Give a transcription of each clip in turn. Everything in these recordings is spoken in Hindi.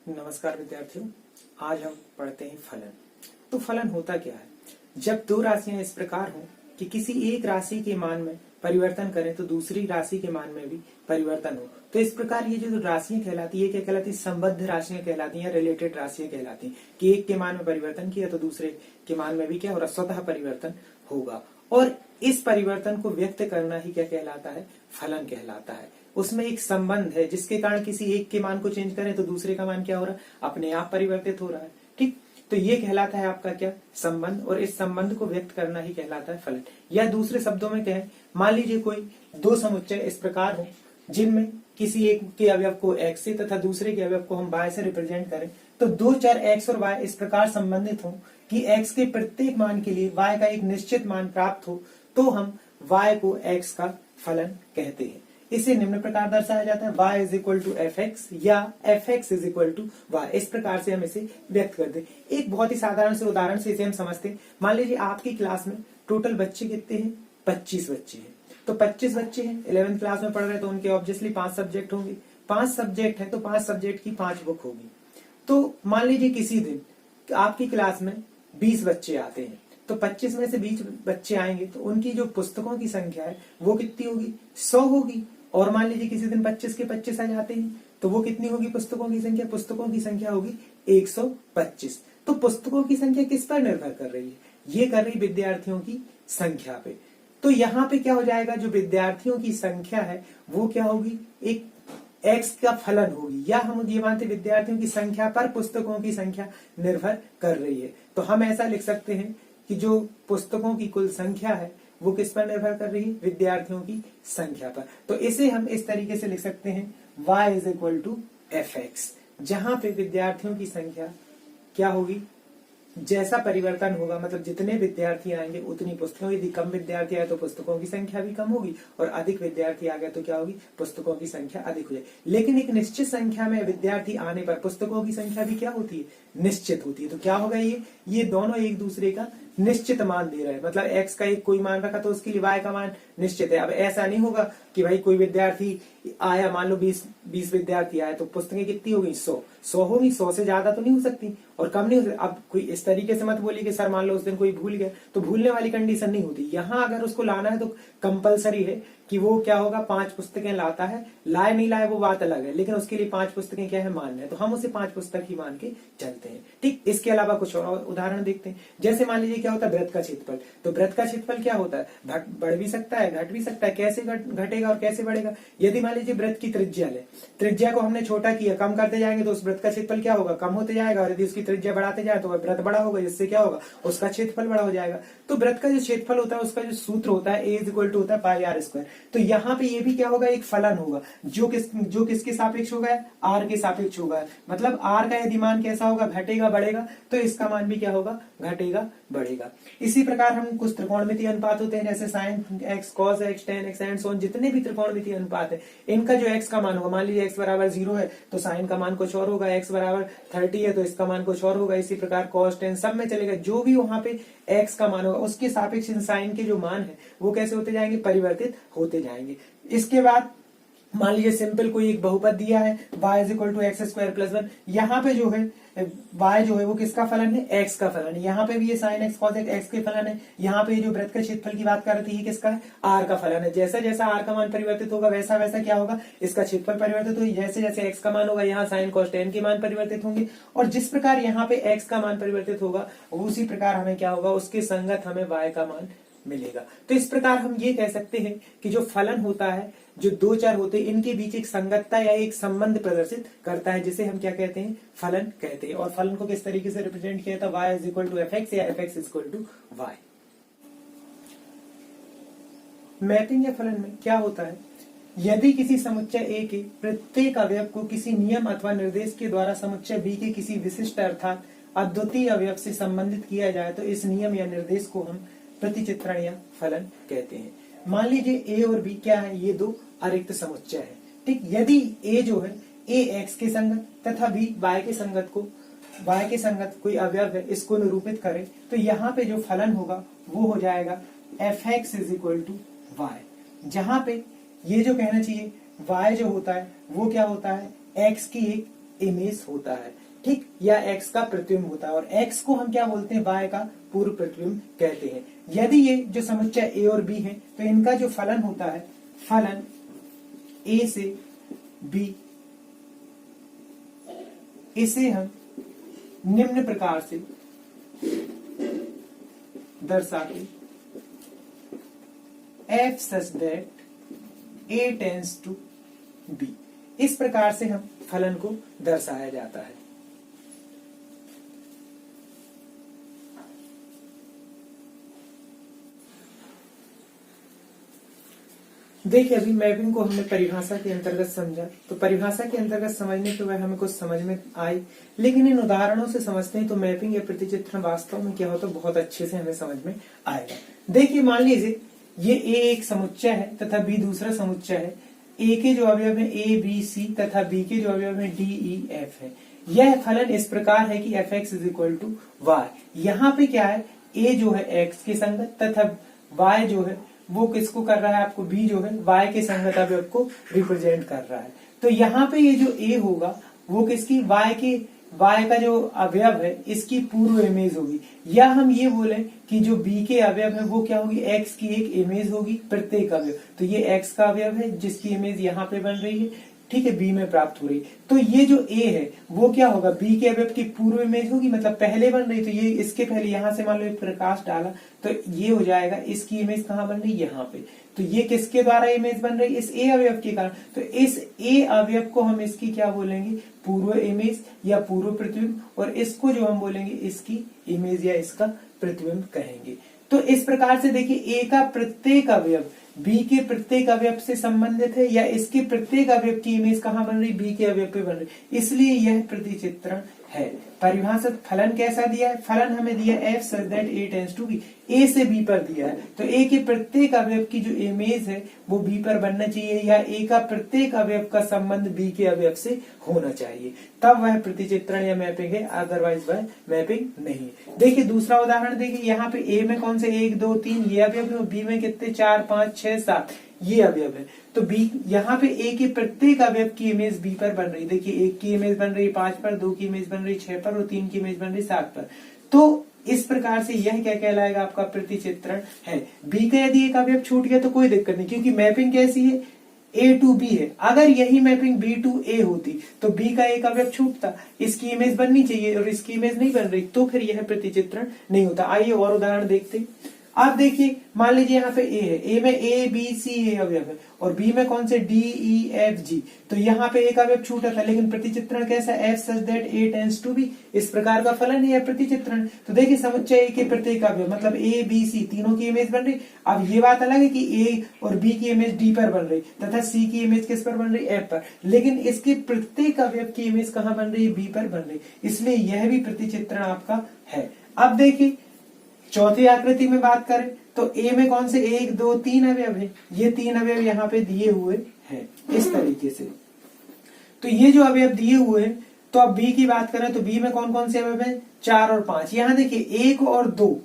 नमस्कार विद्यार्थियों, आज हम पढ़ते हैं फलन। तो फलन होता क्या है? जब दो राशियां इस प्रकार हों कि किसी एक राशि के मान में परिवर्तन करें तो दूसरी राशि के मान में भी परिवर्तन हो, तो इस प्रकार ये जो राशियां कहलाती है क्या कहलाती है? संबद्ध राशियां कहलाती हैं, रिलेटेड राशियां कहलाती हैं कि एक के मान में परिवर्तन किया तो दूसरे के मान में भी क्या हो रहा? स्वतः परिवर्तन होगा। और इस परिवर्तन को व्यक्त करना ही क्या कहलाता है? फलन कहलाता है। उसमें एक संबंध है जिसके कारण किसी एक के मान को चेंज करें तो दूसरे का मान क्या हो रहा है? अपने आप परिवर्तित हो रहा है। ठीक, तो ये कहलाता है आपका क्या? संबंध। और इस संबंध को व्यक्त करना ही कहलाता है फलन। या दूसरे शब्दों में कहें, मान लीजिए कोई दो समुच्चय इस प्रकार हो जिनमें किसी एक के अवयव को x से तथा दूसरे के अवयव को हम y से रिप्रेजेंट करें, तो दो चर x और y इस प्रकार संबंधित हो कि x के प्रत्येक मान के लिए y का एक निश्चित मान प्राप्त हो, तो हम y को x का फलन कहते हैं। इसे निम्न प्रकार दर्शाया जाता है, y is equal to F x या F x is equal to y. इस प्रकार से हम इसे व्यक्त करते हैं। एक बहुत ही साधारण से उदाहरण से इसे हम समझते हैं। मान लीजिए आपकी क्लास में टोटल बच्चे कितने हैं? 25 बच्चे हैं। तो 25 बच्चे हैं, 11th क्लास में पढ़ रहे हैं, तो उनके ऑब्वियसली 5 सब्जेक्ट होंगे। 5 सब्जेक्ट है तो 5 सब्जेक्ट की 5 बुक होगी। तो मान लीजिए किसी दिन आपकी क्लास में 20 बच्चे आते हैं, तो 25 में से 20 बच्चे आएंगे तो उनकी जो पुस्तकों की संख्या है वो कितनी होगी? 100 होगी। और मान लीजिए किसी दिन 25 के 25 आ जाते हैं तो वो कितनी होगी पुस्तकों की संख्या? पुस्तकों की संख्या होगी 125। तो पुस्तकों की संख्या किस पर निर्भर कर रही है? ये कर रही विद्यार्थियों की संख्या पे। तो यहाँ पे क्या हो जाएगा? जो विद्यार्थियों की संख्या है वो क्या होगी? एक x का फलन होगी। या हम ये मानते विद्यार्थियों की संख्या पर पुस्तकों की संख्या निर्भर कर रही है। तो हम ऐसा लिख सकते हैं कि जो पुस्तकों की कुल संख्या है वो किस पर निर्भर कर रही है? विद्यार्थियों की संख्या पर। तो इसे हम इस तरीके से लिख सकते हैं, y is equal to F X, जहां पे विद्यार्थियों की संख्या क्या होगी? जैसा परिवर्तन होगा, मतलब जितने विद्यार्थी आएंगे उतनी पुस्तकों, यदि कम विद्यार्थी आए तो पुस्तकों की संख्या भी कम होगी, और अधिक विद्यार्थी आ गए तो क्या होगी? पुस्तकों की संख्या अधिक हो जाएगी। लेकिन एक निश्चित संख्या में विद्यार्थी आने पर पुस्तकों की संख्या भी क्या होती है? निश्चित होती है। तो क्या होगा? ये दोनों एक दूसरे का निश्चित मान दे रहे हैं। मतलब x का एक कोई मान रखा तो उसके लिए y का मान निश्चित है। अब ऐसा नहीं होगा कि भाई कोई विद्यार्थी आया, मान लो 20 विद्यार्थी आए तो पुस्तकें कितनी होगी? 100 होगी। 100 से ज्यादा तो नहीं हो सकती और कम नहीं हो सकती। अब कोई इस तरीके से मत बोलिए कि सर मान लो उस दिन कोई भूल गया, तो भूलने वाली कंडीशन नहीं होती। यहाँ अगर उसको लाना है तो कंपलसरी है कि वो क्या होगा? 5 पुस्तकें लाता है। लाए नहीं लाए वो बात अलग है, लेकिन उसके लिए 5 पुस्तकें क्या है? मान्य है। तो हम उसे 5 पुस्तक ही मान के चलते हैं। ठीक, इसके अलावा कुछ और उदाहरण देखते हैं। जैसे मान लीजिए क्या होता है? वृत्त का क्षेत्रफल। तो वृत्त का क्षेत्रफल क्या होता है? बढ़ भी सकता है, घट भी सकता है। कैसे घटेगा और कैसे बढ़ेगा? यदि मान लीजिए वृत्त की त्रिज्या ले, त्रिज्या को हमने छोटा किया, कम करते जाएंगे तो उस वृत्त का क्षेत्रफल क्या होगा? कम होते जाएगा। और यदि उसकी त्रिज्या बढ़ाते जाए तो वह वृत्त बड़ा होगा, जिससे क्या होगा? उसका क्षेत्रफल बड़ा हो जाएगा। तो वृत्त का जो क्षेत्रफल होता है उसका जो सूत्र होता है a इज इक्वल टू होता है पाई आर स्क्वायर। तो यहाँ पे ये भी क्या होगा? एक फलन होगा जो किसके सापेक्ष होगा? r के सापेक्ष होगा। मतलब r का यदि मान कैसा होगा? घटेगा बढ़ेगा, तो इसका मान भी क्या होगा? घटेगा बढ़ेगा। इसी प्रकार हम कुछ त्रिकोणमितीय अनुपात होते हैं, जैसे sine x, cos x, tan x and so on. जितने भी त्रिकोणमितीय अनुपात है इनका जो x का मान होगा, मान लीजिए x बराबर 0 है तो साइन का मान कुछ और होगा, x बराबर 30 है तो इसका मान कुछ और होगा। इसी प्रकार cos tan सब में चलेगा। जो भी वहां पे x का मान होगा उसके सापेक्ष साइन के जो मान है वो कैसे होते जाएंगे? परिवर्तित होते जाएंगे। इसके बाद मान लीजिए सिंपल कोई एक बहुपद दिया है, y is equal to X square plus 1। यहाँ पे जो है y जो है वो किसका फलन है? x का फलन है। यहाँ पे भी ये साइन x cos x के फलन है। यहाँ पे जो वृत्त के क्षेत्रफल की बात कर रही थी ये किसका है? r का फलन है। जैसा जैसा r का मान परिवर्तित होगा वैसा वैसा क्या होगा? इसका क्षेत्रफल परिवर्तित होगा। जैसे जैसे x का मान होगा यहाँ साइन cos tan के मान परिवर्तित होंगे, और जिस प्रकार यहाँ पे x का मान परिवर्तित होगा उसी प्रकार हमें क्या होगा? उसके संगत हमें y का मान मिलेगा। तो इस प्रकार हम ये कह सकते हैं कि जो फलन होता है, जो दो चर होते हैं, इनके बीच एक संगतता या एक संबंध प्रदर्शित करता है, जिसे हम क्या कहते हैं? फलन कहते हैं। और फलन को किस तरीके से रिप्रेजेंट किया था? y is equal to F x या F x is equal to y. Mapping या फलन में क्या होता है? यदि किसी समुच्चय A के प्रत्येक अवयव को किसी नियम अथवा निर्देश के द्वारा समुच्चय B के किसी विशिष्ट अर्थात अद्वितीय अवयव से संबंधित किया जाए तो इस नियम या निर्देश को हम प्रतिचित्रण या फलन कहते हैं। मान लीजिए a और b क्या है? ये दो अरिक्त समुच्चय है। ठीक, यदि a जो है a x के संगत तथा b y के संगत कोई अवयव है, इसको निरूपित करें तो यहाँ पे जो फलन होगा वो हो जाएगा F x is equal to Y. जहां पे ये जो कहना चाहिए y जो होता है वो क्या होता है? x की एक इमेज होता है, ठीक, या x का प्रतिबिंब होता है। और x को हम क्या बोलते हैं, y का पूर्व प्रतिबिंब कहते हैं। यदि ये जो समुच्चय a और b है तो इनका जो फलन होता है, फलन a से b, इसे हम निम्न प्रकार से दर्शाते, f such that a tends to b। इस प्रकार से हम फलन को दर्शाया जाता है। देखिए, अभी मैपिंग को हमने परिभाषा के अंतर्गत समझा, तो परिभाषा के अंतर्गत समझने के बाद हमें कुछ समझ में आई, लेकिन इन उदाहरणों से समझते हैं तो मैपिंग या प्रतिचित्रण वास्तव में क्या होता है बहुत अच्छे से हमें समझ में आएगा। देखिए, मान लीजिए ये A एक समुच्चय है तथा B दूसरा समुच्चय है। A के जो अवयव है A B C तथा B के जो अवयव है D E F है। यह फलन इस प्रकार है कि fx = y। यहाँ पे क्या है, A जो है x के संगत तथा y जो है वो किसको कर रहा है, आपको B जो है y के संगत अवयव को रिप्रेजेंट कर रहा है। तो यहाँ पे ये जो A होगा वो किसकी, y का जो अवयव है इसकी पूर्व इमेज होगी, या हम ये बोले कि जो B के अवयव है वो क्या होगी, x की एक इमेज होगी प्रत्येक अवयव। तो ये x का अवयव है जिसकी इमेज यहाँ पे बन रही है, ठीक है, B में प्राप्त हो रही। तो ये जो A है वो क्या होगा, B के अवयव की पूर्व इमेज होगी, मतलब पहले बन रही। तो ये इसके पहले यहाँ से मान लो प्रकाश डाला तो ये हो जाएगा, इसकी इमेज कहाँ बन रही, यहाँ पे। तो ये किसके द्वारा इमेज बन रही, इस A अवयव के कारण। तो इस A अवयव को हम इसकी क्या बोलेंगे, पूर्व इमेज या पूर्व प्रतिबिंब, और इसको जो हम बोलेंगे इसकी इमेज या इसका प्रतिबिंब कहेंगे। तो इस प्रकार से देखिए, A का प्रत्येक अवयव B के प्रत्येक अवयव से संबंधित है, या इसके प्रत्येक अवयव की इमेज कहाँ बन रही, B के अवयव पे बन रही, इसलिए यह प्रतिचित्रण है। परिभाषित फलन कैसा दिया है, फलन हमें दिया f such that a tends to b, A से B पर दिया है। तो A के प्रत्येक अवयव की जो इमेज है वो B पर बनना चाहिए, या A का प्रत्येक अवयव का संबंध B के अवयव से होना चाहिए, तब वह प्रतिचित्रण या मैपिंग है, अदरवाइज वह मैपिंग नहीं। देखिए दूसरा उदाहरण देखिए, यहाँ पे A में कौन से 1 2 3 ये अवयव है, B में कितने 4 5 6 7 ये अवयव है। तो B यहाँ पे A के प्रत्येक अवयव की इमेज B पर बन रही, देखिए 1 की इमेज बन रही 5 पर, 2 की इमेज बन रही 6 पर और 3 की इमेज बन रही 7 पर। तो इस प्रकार से यह क्या कहलाएगा, आपका प्रतिचित्रण है। B का यदि एक अवयव छूट गया तो कोई दिक्कत नहीं, क्योंकि मैपिंग कैसी है, A to B है। अगर यही मैपिंग B to A होती तो B का एक अवयव छूटता, इसकी इमेज बननी चाहिए और इसकी इमेज नहीं बन रही, तो फिर यह प्रतिचित्रण नहीं होता। आइए और उदाहरण देखते। आप देखिए, मान लीजिए यहाँ पे A है, A में A B C A अवयव है और B में कौन से D E F G। तो यहाँ पे एक अवयव छूटा था, लेकिन प्रतिचित्रण कैसा, f such that A tends to B, इस प्रकार का फलन है प्रतिचित्रण। तो देखिए समुच्चय A के प्रत्येक अवयव मतलब A B C तीनों की इमेज बन रही। अब ये बात अलग है कि A और B की इमेज D पर बन रही तथा C की इमेज किस पर बन रही, F पर, लेकिन इसके प्रत्येक अवयव की इमेज कहाँ बन रही है, B पर बन रही, इसलिए यह भी प्रतिचित्रण आपका है। अब देखिए चौथी आकृति में बात करें तो A में कौन से 1 2 3 अवयव है, ये 3 अवयव यहाँ पे दिए हुए हैं इस तरीके से। तो ये जो अवयव दिए हुए हैं, तो अब B की बात करें तो B में कौन कौन से अवयव हैं, 4 और 5। यहाँ देखिए 1 और 2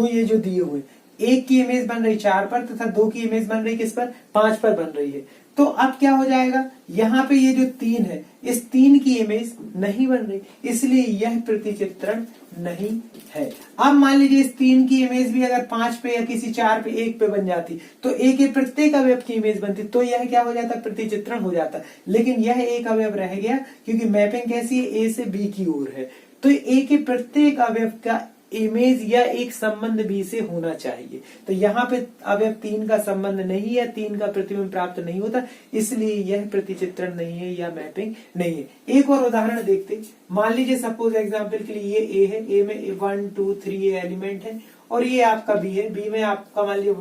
ये जो दिए हुए, 1 की इमेज बन रही 4 पर तथा 2 की इमेज बन रही किस पर, 5 पर बन रही है। तो अब क्या हो जाएगा, यहाँ पे ये जो 3 है इस 3 की इमेज नहीं बन रही, इसलिए यह प्रतिचित्रण नहीं है। अब मान लीजिए इस 3 की इमेज भी अगर 5 पे या किसी 4 पे 1 पे बन जाती तो A के प्रत्येक अवयव की इमेज बनती, तो यह क्या हो जाता, प्रतिचित्रण हो जाता। लेकिन यह एक अवयव रह गया, क्योंकि मैपिंग कैसी है, A से B की ओर है। तो A के प्रत्येक अवयव का इमेज या एक संबंध B से होना चाहिए। तो यहाँ पे अवयव 3 का संबंध नहीं है, 3 का प्रतिबिंब प्राप्त नहीं होता, इसलिए यह प्रतिचित्रण नहीं है या मैपिंग नहीं है। एक और उदाहरण देखते। मान लीजिए सपोज एग्जांपल के लिए ये A है, A में 1 2 3 ये एलिमेंट है और ये आपका B है, B में आपका मान लीजिए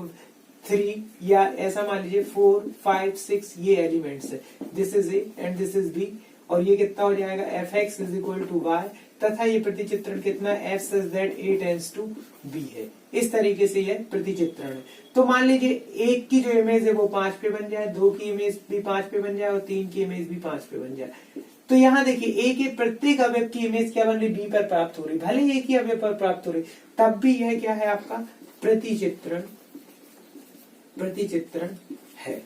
3 या ऐसा मान लीजिए 4 5 6 ये एलिमेंट्स है। This is A and this is B और ये कितना हो जाएगा, fx = y तथा ये प्रतिचित्रण कितना, f such that A tends to B है। इस तरीके से यह प्रतिचित्रण है। तो मान लीजिए 1 की जो इमेज है वो 5 पे बन जाए, 2 की इमेज भी 5 पे बन जाए और 3 की इमेज भी 5 पे बन जाए। तो यहाँ देखिए A के प्रत्येक अवयव की इमेज क्या बन रही, B पर प्राप्त हो रही, भले एक ही अवयव पर प्राप्त हो रही, तब भी यह क्या है, आपका प्रतिचित्रण है।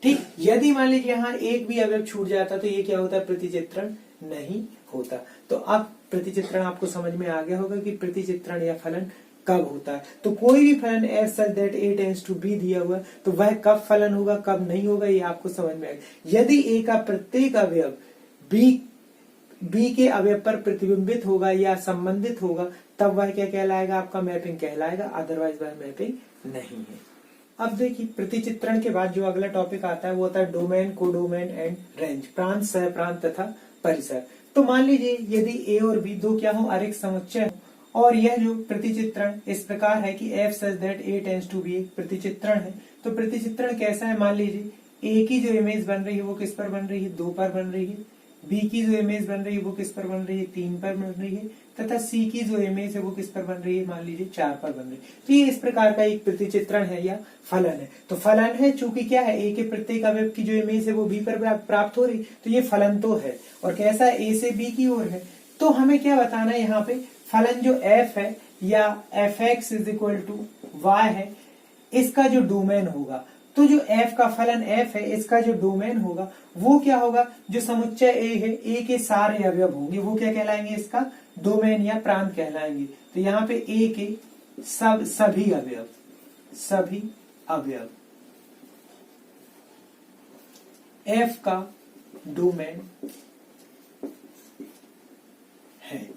ठीक, यदि मान लीजिए यहाँ एक भी अवयव छूट जाता तो ये क्या होता, प्रतिचित्रण नहीं होता। तो अब प्रतिचित्रण आपको समझ में आ गया होगा कि प्रतिचित्रण या फलन कब होता है। तो कोई भी फलन F such that A tends to be दिया हुआ तो वह कब फलन होगा, कब नहीं होगा, ये आपको समझ में आएगा। यदि ए का प्रत्येक अवयव बी के अवयव पर प्रतिबिंबित होगा या संबंधित होगा तब वह क्या कहलाएगा, आपका मैपिंग कहलाएगा, अदरवाइज वह मैपिंग नहीं है। अब देखिए प्रतिचित्रण के बाद जो अगला टॉपिक आता है वो होता है डोमेन, कोडोमेन एंड रेंज, प्रांत, सह प्रांत तथा परिसर। तो मान लीजिए यदि ए और बी दो क्या हो, अरेख समुच्चय हो और यह जो प्रतिचित्रण इस प्रकार है कि F such that A tends to be एक प्रतिचित्रण है। तो प्रतिचित्रण कैसा है, मान लीजिए ए की जो इमेज बन रही है वो किस पर बन रही है, 2 पर बन रही है, बी की जो इमेज बन रही है वो किस पर बन रही है, 3 पर बन रही है, तथा सी की जो इमेज है वो किस पर बन रही है, मान लीजिए 4 पर बन रही है। तो ये इस प्रकार का एक प्रतिचित्रण है या फलन है। तो फलन है चूंकि क्या है, ए के प्रत्येक अवयव की जो इमेज है वो बी पर प्राप्त हो रही, तो ये फलन तो है। और कैसा है, ए से बी की ओर है। तो हमें क्या बताना है यहाँ पे, फलन जो एफ है या F x is equal to Y है, इसका जो डोमेन होगा, तो जो f का फलन f है इसका जो डोमेन होगा वो क्या होगा, जो समुच्चय a है, a के सारे अवयव होंगे वो क्या कहलाएंगे, इसका डोमेन या प्रांत कहलाएंगे। तो यहाँ पे a के सभी अवयव f का डोमेन है।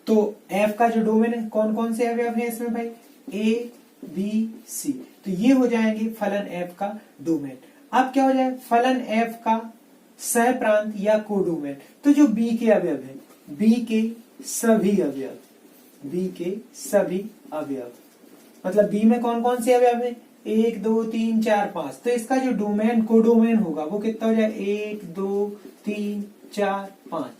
तो f का जो डोमेन है, कौन कौन से अवयव है इसमें भाई, a b c, तो ये हो जाएंगे फलन f का डोमेन। अब क्या हो जाए, फलन f का सह प्रांत या कोडोमेन। तो जो b के अवयव है, b के सभी अवयव, मतलब b में कौन कौन से अवयव है, 1 2 3 4 5, तो इसका जो डोमेन कोडोमेन होगा वो कितना हो जाए, 1 2 3 4 5,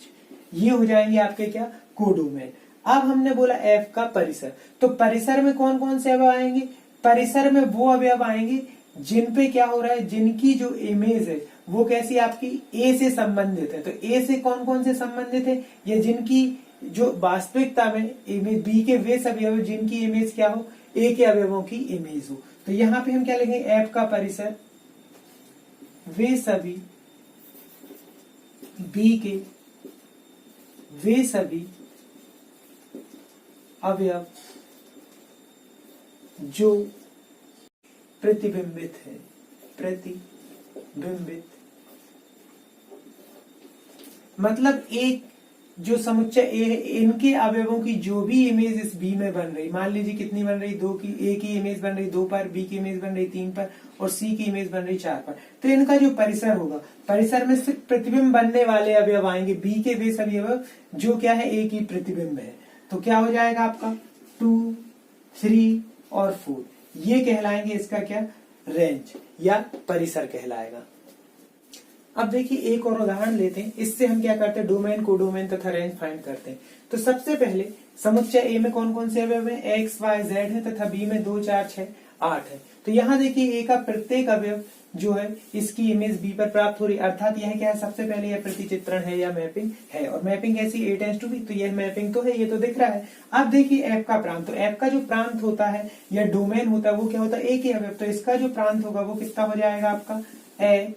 ये हो जाएंगे आपके क्या, कोडोमेन। अब हमने बोला f का परिसर, तो परिसर में कौन कौन से अवयव आएंगे, परिसर में वो अवयव आएंगे जिन पे क्या हो रहा है, जिनकी जो इमेज है वो कैसी आपकी a से संबंधित है। तो a से कौन कौन से संबंधित है, या जिनकी जो वास्तविकता में इमेज b के वे सभी अवयव जिनकी इमेज क्या हो, a के अवयवों की इमेज हो। तो यहाँ पे हम क्या लिखेंगे, f का परिसर वे सभी b के वे सभी अवयव जो प्रतिबिंबित है, मतलब एक जो समुच्चय ए है, इनके अवयवों की जो भी इमेज इस बी में बन रही, मान लीजिए कितनी बन रही, 2 की, ए की इमेज बन रही 2 पर, बी की इमेज बन रही 3 पर और सी की इमेज बन रही 4 पर, तो इनका जो परिसर होगा, परिसर में सिर्फ प्रतिबिंब बनने वाले अवयव आएंगे, बी के वे सभी अवयव जो क्या है, ए की प्रतिबिंब है। तो क्या हो जाएगा आपका 2 3 और 4, ये कहलाएंगे इसका क्या, रेंज या परिसर कहलाएगा। अब देखिए एक और उदाहरण लेते हैं, इससे हम क्या करते हैं, डोमेन, कोडोमेन तथा रेंज फाइंड करते हैं। तो सबसे पहले समुच्चय ए में कौन कौन से अवयव हैं, x y z है तथा बी में 2 4 6 8 है। तो यहाँ देखिए ए का प्रत्येक अवयव जो है इसकी इमेज बी पर प्राप्त हो रही, अर्थात यह क्या है, सबसे पहले यह प्रतिचित्रण है या मैपिंग है। और मैपिंग कैसी, a टेंड्स टू बी, तो यह मैपिंग तो है, ये तो दिख रहा है। अब देखिए f का प्रांत, तो f का जो प्रांत होता है या डोमेन होता है वो क्या होता है, a के अवयव, तो इसका जो प्रांत होगा वो कितना हो जाएगा आपका x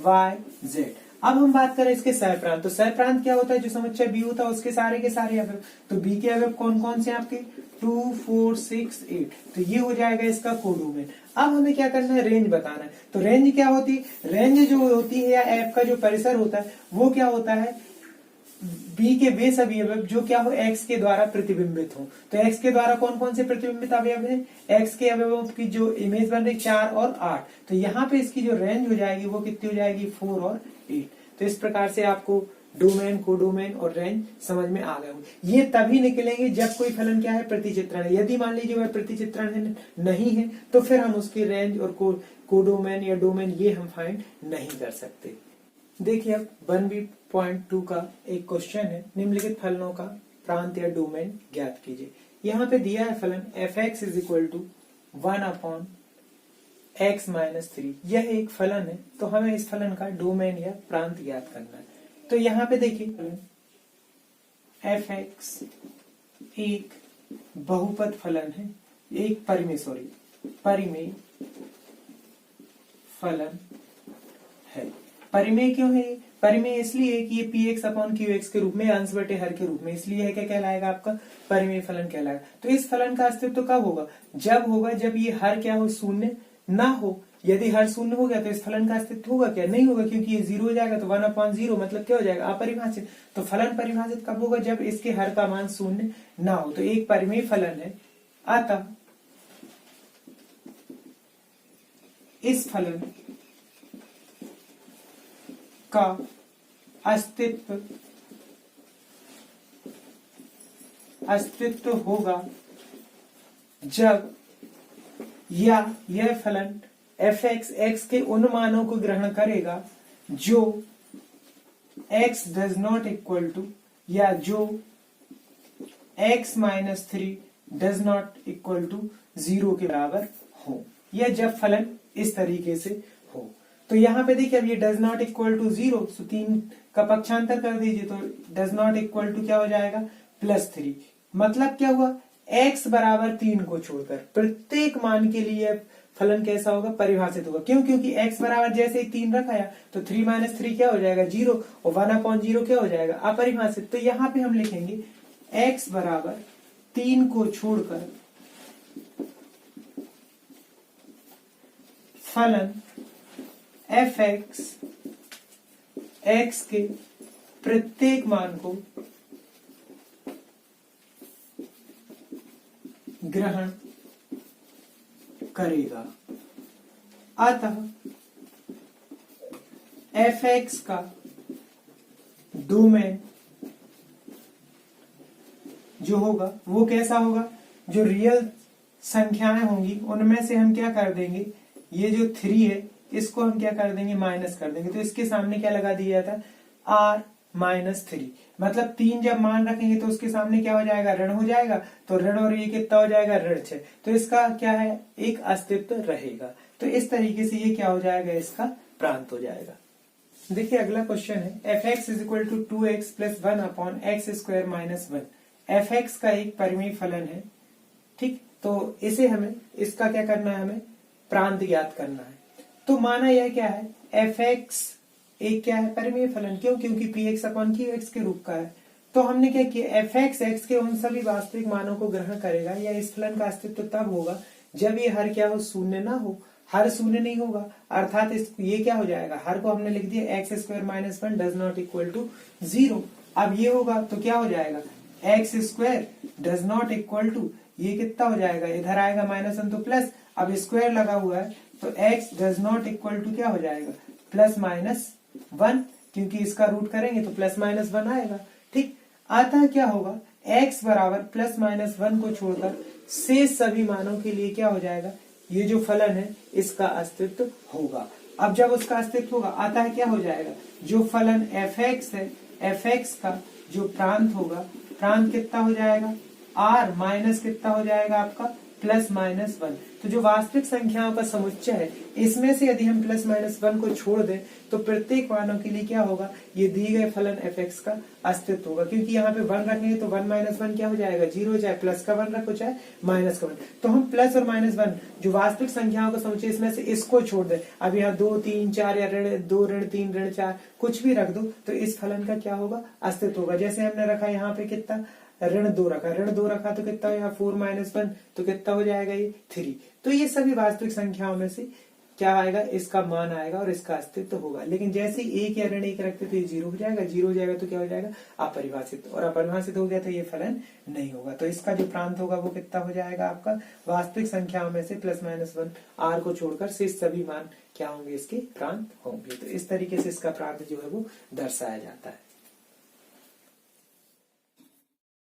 y z। अब हम बात करें इसके सह प्रांत, तो सह प्रांत क्या होता है, जो समुच्चय बी होता है उसके सारे के सारे अवयव। तो बी के अवयव कौन कौन से आपके, 2 4 6 8, तो ये हो जाएगा इसका कोडोमेन। अब हमें क्या करना है, रेंज बताना है। तो रेंज क्या होती है, रेंज जो होती है या एफ का जो परिसर होता है वो क्या होता है, बी के वे सभी अवयव जो क्या हो, एक्स के द्वारा प्रतिबिंबित हो। तो एक्स के द्वारा कौन कौन से प्रतिबिंबित अवयव हैं, एक्स के अवयवों की जो इमेज बन रही 4 और 8, तो यहाँ पे इसकी जो रेंज हो जाएगी वो कितनी हो जाएगी, 4 और 8। तो इस प्रकार से आपको डोमेन, कोडोमेन और रेंज समझ में आ गए। ये तभी निकलेंगे जब कोई फलन क्या है, प्रतिचित्रण है। यदि मान लीजिए वह प्रतिचित्रण है नहीं है तो फिर हम उसकी रेंज और कोडोमेन या डोमेन ये हम फाइंड नहीं कर सकते। देखिए अब 1B.2 का एक क्वेश्चन है, निम्नलिखित फलनों का प्रांत या डोमेन ज्ञात कीजिए। यहाँ पे दिया है फलन f(x) is equal to 1/x - 3, यह एक फलन है। तो हमें इस फलन का डोमेन या प्रांत ज्ञात करना है। तो यहाँ पे देखिए फलन f(x) एक बहुपद फलन है, एक परिमेय फलन है। परिमेय क्यों है? परिमेय इसलिए कि ये px अपॉन qx के रूप में, अंश बटे हर के रूप में, इसलिए है क्या कहलाएगा आपका? परिमेय फलन कहलाएगा। तो इस फलन का अस्तित्व कब होगा? जब होगा जब ये हर क्या हो? शून्य ना हो। यदि हर शून्य हो गया तो इस फलन का अस्तित्व होगा क्या? नहीं होगा, क्योंकि ये 0 हो जाएगा तो 1/0 मतलब क्या हो जाएगा? अपरिभाषित। तो फलन परिभाषित कब होगा? जब इसके हर का मान शून्य ना हो। तो एक परिमेय फलन है, अतः इस फलन का अस्तित्व होगा जब या यह फलन fx x के उन मानों को ग्रहण करेगा जो x does not equal to, या जो x minus 3 does not equal to 0 के बराबर हो, या जब फलन इस तरीके से हो। तो यहाँ पे देखिए अब ये डज नॉट इक्वल टू 0, तो 3 का पक्षांतर कर दीजिए तो डज नॉट इक्वल टू क्या हो जाएगा? +3। मतलब क्या हुआ? x बराबर 3 को छोड़कर प्रत्येक मान के लिए फलन कैसा होगा? परिभाषित होगा। क्यों? क्योंकि x बराबर जैसे ही 3 रखाया तो 3 - 3 क्या हो जाएगा? 0, और 1/0 क्या हो जाएगा? अपरिभाषित। तो यहाँ पे हम लिखेंगे x बराबर 3 को छोड़कर फलन fx x के प्रत्येक मान को ग्रहण करेगा। अतः fx का डोमेन जो होगा वो कैसा होगा? जो रियल संख्याएं होंगी उनमें से हम क्या कर देंगे? ये जो 3 है इसको हम क्या कर देंगे? माइनस कर देंगे। तो इसके सामने क्या लगा दिया था? r-3। मतलब 3 जब मान रखेंगे तो उसके सामने क्या हो जाएगा? ऋण हो जाएगा। तो ऋण और ये कितना हो जाएगा? ऋण 6। तो इसका क्या है? एक अस्तित्व रहेगा। तो इस तरीके से ये क्या हो जाएगा? इसका प्रांत हो जाएगा। देखिए अगला क्वेश्चन है fx = 2x + 1/x² - 1। fx का एक परिमेय फलन है, ठीक। तो इसे हमें, इसका क्या करना है? हमें प्रांत ज्ञात करना है। तो माना यह क्या है? fx एक क्या है? परिमेय फलन। क्यों? क्योंकि px अपॉन qx के रूप का है। तो हमने क्या किया? fx x के उन सभी वास्तविक मानों को ग्रहण करेगा, या इस फलन का अस्तित्व तब होगा जब ये हर क्या हो? शून्य ना हो। हर शून्य नहीं होगा, अर्थात ये क्या हो जाएगा? हर को हमने लिख दिया x² - 1 does not equal to 0। अब ये होगा तो क्या हो जाएगा? x² does not equal to, ये कितना हो जाएगा? इधर आएगा -1 तो प्लस, अब स्क्वायर लगा हुआ है तो x does not equal to क्या हो जाएगा? +-1, क्योंकि इसका रूट करेंगे तो +-1 आएगा, ठीक। अतः क्या होगा? x बराबर +-1 को छोड़कर शेष सभी मानों के लिए क्या हो जाएगा? ये जो फलन है इसका अस्तित्व होगा। अब जब उसका अस्तित्व होगा, अतः क्या हो जाएगा? जो फलन fx है, fx का जो प्रांत होगा, प्रांत कितना हो जाएगा? r माइनस कितना हो जाएगा आपका? +-1। तो जो वास्तविक संख्याओं का समुच्चय है इसमें से यदि हम +-1 को छोड़ दें तो प्रत्येक मानों के लिए क्या होगा? ये दिए गए फलन fx का अस्तित्व होगा। क्योंकि यहाँ पे 1 रखेंगे तो 1 - 1 क्या हो जाएगा? 0, चाहे प्लस का 1 रखो चाहे माइनस का 1। तो हम प्लस और -1 जो वास्तविक संख्याओं का समुच्चय इसमें से इसको छोड़ दें। अब यहाँ 2, 3, 4 या ऋण 2, ऋण 3, ऋण 4 कुछ भी रख दो तो इस फलन का क्या होगा? अस्तित्व होगा। जैसे हमने रखा यहाँ पे कितना? ऋण 2 रखा, ऋण 2 रखा तो कितना हो? 4 - 1 तो कितना हो जाएगा? ये 3। तो ये सभी वास्तविक संख्याओं में से क्या आएगा? इसका मान आएगा और इसका अस्तित्व होगा। लेकिन जैसे ही 1 या ऋण 1 रखते तो ये 0 हो जाएगा, 0 हो जाएगा तो क्या हो जाएगा? अपरिभाषित, और अपरिभाषित हो गया तो ये फलन नहीं होगा। तो इसका जो प्रांत होगा वो कितना हो जाएगा आपका? वास्तविक संख्याओं में से +-1 r को छोड़कर शेष सभी मान क्या होंगे? इसके प्रांत होंगे। तो इस तरीके से इसका प्रांत जो है वो दर्शाया जाता है।